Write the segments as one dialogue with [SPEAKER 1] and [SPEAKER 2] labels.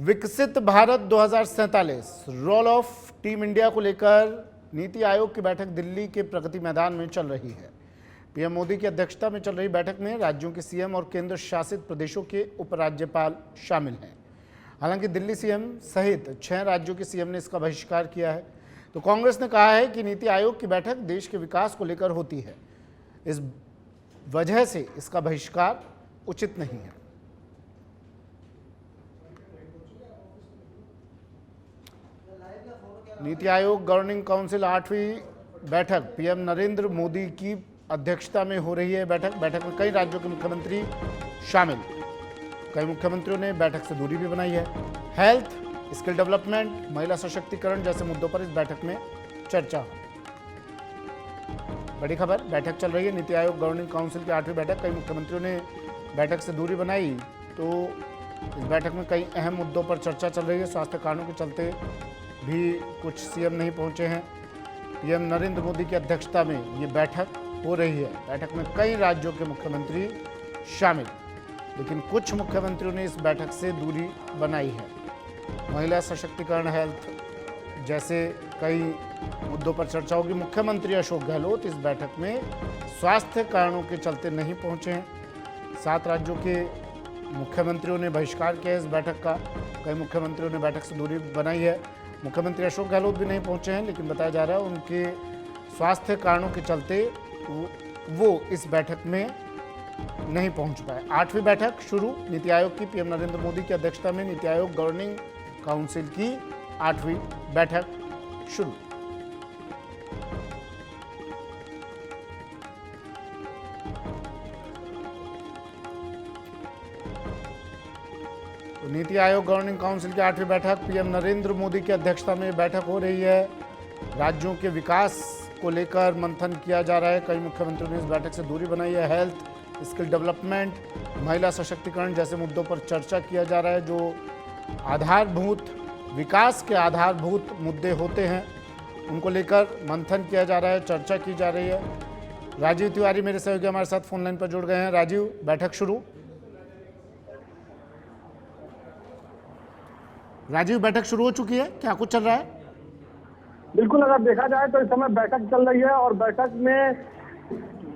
[SPEAKER 1] विकसित Bharat 2047 role of team India को लेकर नीति आयोग की बैठक दिल्ली के प्रगति मैदान में चल रही है। पीएम मोदी की अध्यक्षता में चल रही बैठक में राज्यों के सीएम और केंद्र शासित प्रदेशों के उपराज्यपाल शामिल हैं। हालांकि दिल्ली सीएम सहित 6 राज्यों के सीएम ने इसका बहिष्कार किया है। तो कांग्रेस ने कहा है कि नीति आयोग की बैठक देश के विकास को लेकर होती है, इस वजह से इसका बहिष्कार उचित नहीं है। नीति आयोग गवर्निंग काउंसिल 8वीं बैठक पीएम नरेंद्र मोदी की अध्यक्षता में हो रही है। बैठक में कई राज्यों के मुख्यमंत्री शामिल। कई मुख्यमंत्रियों ने बैठक से दूरी भी बनाई है। हेल्थ, स्किल डेवलपमेंट, महिला सशक्तिकरण जैसे मुद्दों पर इस बैठक में चर्चा हो। बड़ी खबर, बैठक चल रही है नीति आयोग गवर्निंग काउंसिल की 8वीं बैठक। कई मुख्यमंत्रियों ने बैठक से दूरी बनाई, तो इस बैठक में कई अहम मुद्दों पर चर्चा चल रही है। स्वास्थ्य कारणों के चलते भी कुछ सीएम नहीं पहुंचे हैं। पीएम नरेंद्र मोदी की अध्यक्षता में ये बैठक हो रही है। बैठक में कई राज्यों के मुख्यमंत्री शामिल, लेकिन कुछ मुख्यमंत्रियों ने इस बैठक से दूरी बनाई है। महिला सशक्तिकरण, हेल्थ जैसे कई मुद्दों पर चर्चा होगी। मुख्यमंत्री अशोक गहलोत इस बैठक में स्वास्थ्य कारणों के चलते नहीं पहुंचे हैं। 7 राज्यों के मुख्यमंत्रियों ने बहिष्कार किया इस बैठक का। कई मुख्यमंत्रियों ने बैठक से दूरी बनाई है। मुख्यमंत्री अशोक गहलोत भी नहीं पहुंचे हैं, लेकिन बताया जा रहा है उनके स्वास्थ्य कारणों के चलते वो इस बैठक में नहीं पहुंच पाए। 8वीं बैठक शुरू नीति आयोग की। पीएम नरेंद्र मोदी की अध्यक्षता में नीति आयोग गवर्निंग काउंसिल की 8वीं बैठक शुरू। तो नीति आयोग गवर्निंग काउंसिल की 8वीं बैठक पीएम नरेंद्र मोदी की अध्यक्षता में बैठक हो रही है। राज्यों के विकास को लेकर मंथन किया जा रहा है। कई मुख्यमंत्रियों ने इस बैठक से दूरी बनाई है। हेल्थ, स्किल डेवलपमेंट, महिला सशक्तिकरण जैसे मुद्दों पर चर्चा किया जा रहा है। जो आधारभूत विकास के आधारभूत मुद्दे होते हैं, उनको लेकर मंथन किया जा रहा है, चर्चा की जा रही है। राजीव तिवारी मेरे सहयोगी हमारे साथ फोन लाइन पर जुड़ गए हैं। राजीव, बैठक शुरू। राजीव, बैठक शुरू हो चुकी है, क्या कुछ चल रहा है?
[SPEAKER 2] बिल्कुल, अगर देखा जाए तो इस समय बैठक चल रही है और बैठक में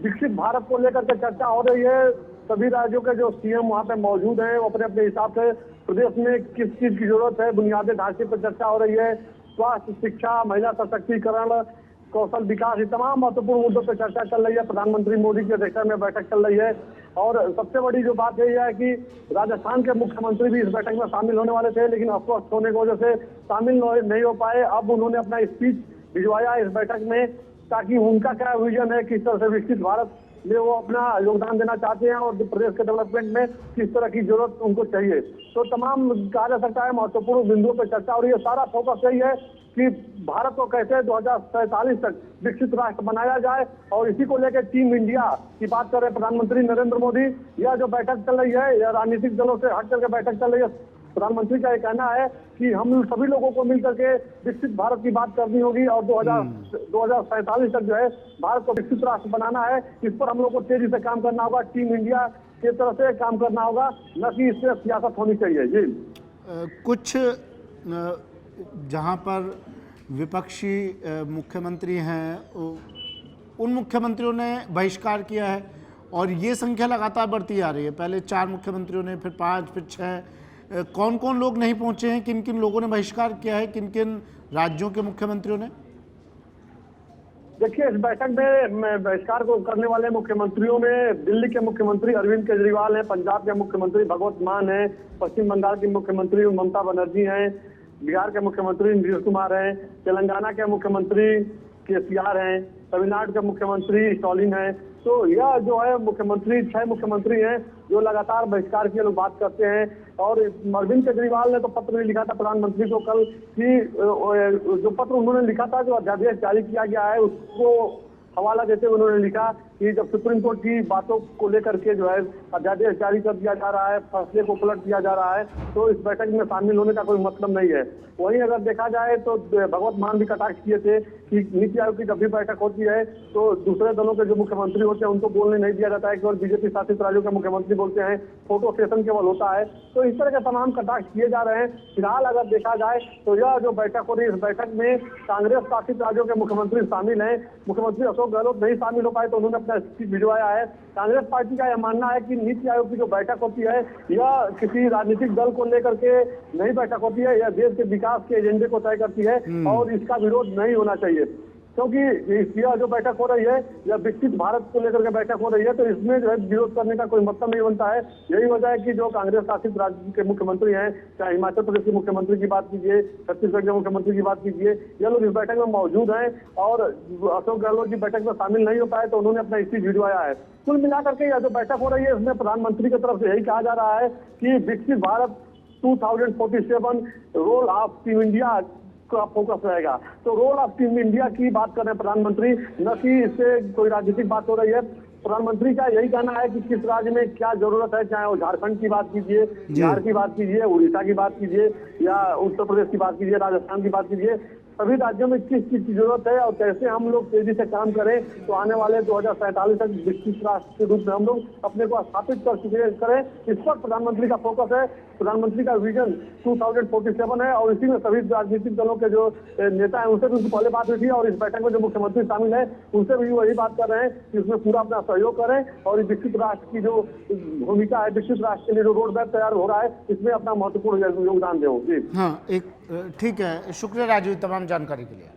[SPEAKER 2] विकसित भारत को लेकर के चर्चा हो रही है। सभी राज्यों के जो सीएम वहां पे मौजूद हैं, वो अपने अपने हिसाब से प्रदेश में किस चीज की जरूरत है, बुनियादी ढांचे पर चर्चा हो रही है। स्वास्थ्य, शिक्षा, महिला सशक्तिकरण, कौशल विकास, ये तमाम महत्वपूर्ण मुद्दों पर चर्चा चल रही है। प्रधानमंत्री मोदी की अध्यक्षता में बैठक चल रही है और सबसे बड़ी जो बात यही है कि राजस्थान के मुख्यमंत्री भी इस बैठक में शामिल होने वाले थे, लेकिन अस्वस्थ होने की वजह से शामिल नहीं हो पाए। अब उन्होंने अपना स्पीच भिजवाया इस बैठक में, ताकि उनका क्या विजन है, किस तरह से विकसित भारत में वो अपना योगदान देना चाहते हैं और प्रदेश के डेवलपमेंट में किस तरह की जरूरत उनको चाहिए। तो तमाम कहा जा सकता है महत्वपूर्ण बिंदुओं पर चर्चा हो रही है। सारा फोकस यही है कि भारत को कैसे 2047 तक विकसित राष्ट्र बनाया जाए, और इसी को लेकर टीम इंडिया की बात कर रहे प्रधानमंत्री नरेंद्र मोदी। यह जो बैठक चल रही है, यह राजनीतिक दलों से हट करके बैठक चल रही है। प्रधानमंत्री का ये कहना है कि हम सभी लोगों को मिलकर के विकसित भारत की बात करनी होगी और 2047 तक जो है भारत को विकसित राष्ट्र बनाना है। इस पर हम लोग को तेजी से काम करना होगा, टीम इंडिया की तरफ से काम करना होगा, न कि इससे सियासत होनी चाहिए। जी,
[SPEAKER 1] कुछ जहां पर विपक्षी मुख्यमंत्री हैं, उन मुख्यमंत्रियों ने बहिष्कार किया है और ये संख्या लगातार बढ़ती आ रही है। पहले 4 मुख्यमंत्रियों ने, फिर 5, फिर 6। कौन कौन लोग नहीं पहुंचे हैं, किन किन लोगों ने बहिष्कार किया है, किन किन राज्यों के मुख्यमंत्रियों ने?
[SPEAKER 2] देखिए, इस बैठक में बहिष्कार को करने वाले मुख्यमंत्रियों में दिल्ली के मुख्यमंत्री अरविंद केजरीवाल हैं, पंजाब के मुख्यमंत्री भगवंत मान हैं, पश्चिम बंगाल की मुख्यमंत्री ममता बनर्जी हैं, बिहार के मुख्यमंत्री नीतीश कुमार हैं, तेलंगाना के मुख्यमंत्री केसीआर हैं, तमिलनाडु के मुख्यमंत्री स्टालिन हैं। तो यह जो है मुख्यमंत्री 6 मुख्यमंत्री हैं जो लगातार बहिष्कार की लोग बात करते हैं। और अरविंद केजरीवाल ने तो पत्र भी लिखा था प्रधानमंत्री को कल कि जो पत्र उन्होंने लिखा था, जो अध्यादेश जारी किया गया है, उसको हवाला देते हुए उन्होंने लिखा कि जब सुप्रीम कोर्ट की बातों को लेकर के जो है अध्यादेश जारी कर दिया जा रहा है, फैसले को पलट दिया जा रहा है, तो इस बैठक में शामिल होने का कोई मतलब नहीं है। वहीं अगर देखा जाए तो भगवत मान भी कटाक्ष किए थे कि नीति आयोग की जब भी बैठक होती है तो दूसरे दलों के जो मुख्यमंत्री होते हैं उनको बोलने नहीं दिया जाता है, केवल बीजेपी शासित राज्यों के मुख्यमंत्री बोलते हैं, फोटो सेशन केवल होता है। तो इस तरह के तमाम कटाक्ष किए जा रहे हैं। फिलहाल अगर देखा जाए तो यह जो बैठक हो रही है, इस बैठक में कांग्रेस शासित राज्यों के मुख्यमंत्री शामिल हैं। मुख्यमंत्री अशोक गहलोत नहीं शामिल हो पाए तो उन्होंने अपना स्पीच भिजवाया है। कांग्रेस पार्टी का यह मानना है कि नीति आयोग की जो बैठक होती है यह किसी राजनीतिक दल को लेकर के नहीं बैठक होती है, यह देश के विकास के एजेंडे को तय करती है और इसका विरोध नहीं होना चाहिए, क्योंकि यह जो बैठक हो रही है यह विकसित भारत को लेकर के बैठक हो रही है, तो इसमें जो है विरोध करने का कोई मतलब नहीं बनता है। यही वजह है कि जो कांग्रेस शासित राज्य के मुख्यमंत्री हैं, चाहे हिमाचल प्रदेश के मुख्यमंत्री की बात कीजिए, छत्तीसगढ़ के मुख्यमंत्री की बात कीजिए, यह लोग इस बैठक में मौजूद हैं और अशोक गहलोत की बैठक में शामिल नहीं हो पाए तो उन्होंने अपना स्पीच भिजवाया है। कुल मिलाकर के यह जो बैठक हो रही है इसमें प्रधानमंत्री की तरफ से यही कहा जा रहा है कि विकसित Bharat 2047 role of team India का फोकस रहेगा। तो रोल ऑफ टीम इंडिया की बात कर रहे हैं प्रधानमंत्री, न कि इससे कोई राजनीतिक बात हो रही है। प्रधानमंत्री का यही कहना है कि किस राज्य में क्या जरूरत है, चाहे वो झारखंड की बात कीजिए, बिहार की बात कीजिए, उड़ीसा की बात कीजिए या उत्तर प्रदेश की बात कीजिए, राजस्थान की बात कीजिए, सभी राज्यों में किस चीज की जरूरत है और कैसे हम लोग तेजी से काम करें तो आने वाले 2047 तक विकसित राष्ट्र के रूप में हम लोग अपने को स्थापित करें। इस पर प्रधानमंत्री का फोकस है। प्रधानमंत्री का विजन 2047 है और इसी में सभी राजनीतिक दलों के जो नेता हैं उनसे भी उनकी पहले बात हुई थी और इस बैठक में जो मुख्यमंत्री शामिल है उनसे भी वही बात कर रहे हैं कि उसमें पूरा अपना सहयोग करें और इस विकसित राष्ट्र की जो भूमिका है, विकसित राष्ट्र के लिए जो रोड मैप तैयार हो रहा है, इसमें अपना महत्वपूर्ण योगदान दें। जी
[SPEAKER 1] हाँ, एक ठीक है, शुक्रिया राजू तमाम जानकारी के लिए।